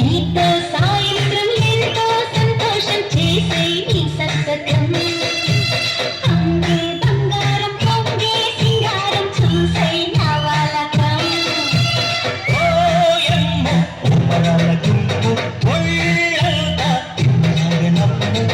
నీతో సాయంత్రం ఎంతో సంతోషం చేసే నీ సత్తతం అంగే బంగారం పొంగే సింగారం చూసే నా వాలకం ఓయమ్మ ఉమ్మరాల తుమ్ము ఒళ్ళంతా తిన్నగనమ్ము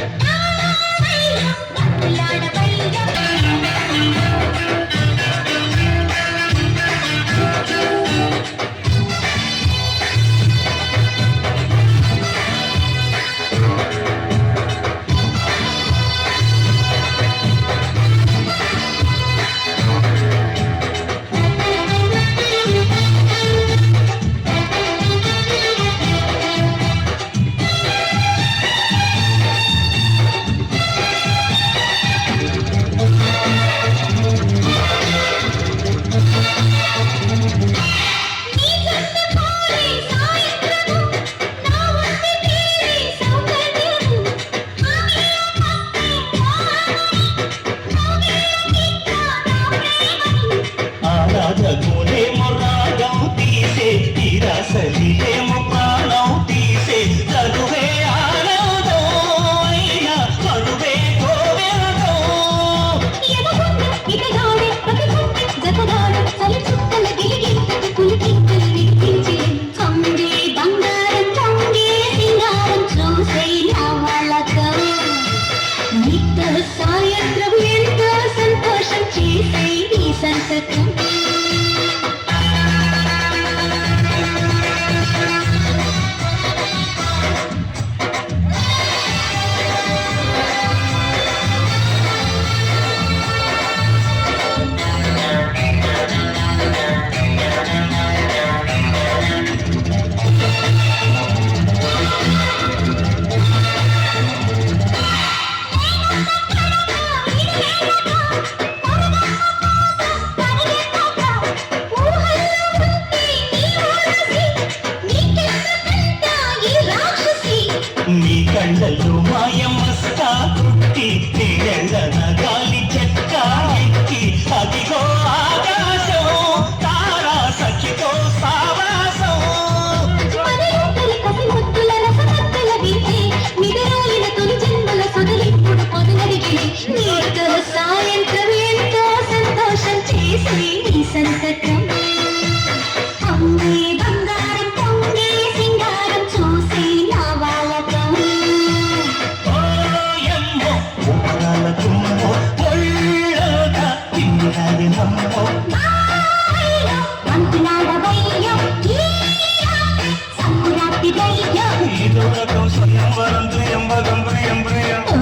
ఆరాధకులేమో రాగం తీసే తీరసలిలేమో ప్రాణం తీసే చదువే ఆనందం అయినా పరువే గోవిందం ఇతగాడే పతికుంటే జతగాడు చలి చుట్టల గిలిగింతకు పులికింతలు వినిపించి కొంగే బంగారం పొంగే సింగారం చూసే నా వాలకం నీతో సాయంత్రం ఎంతో సంతోషం చేసే నీ సంతకం నీ కళ్ళల్లో మాయమస్తా కుట్టి నీళ్ళన గాలి చెక్క ఎక్కి అదిగో ఆకాశం తారా సఖితో సావాసం సాయంత్రం ఎంతో సంతోషం చేసి నీ సంతకం అంగే బంగారం పొంగే సింగారం చూసి నా వాలకం ఓయమ్మ ఉమ్మరాల తుమ్ము ఒళ్ళంతా తిన్నగనమ్ము అంటున్నాడవయ్యో సంకురాత్రి దయ్యో ఈ దూరకం స్వయంవరం ద్రియం వదం ద్రియం ద్రియం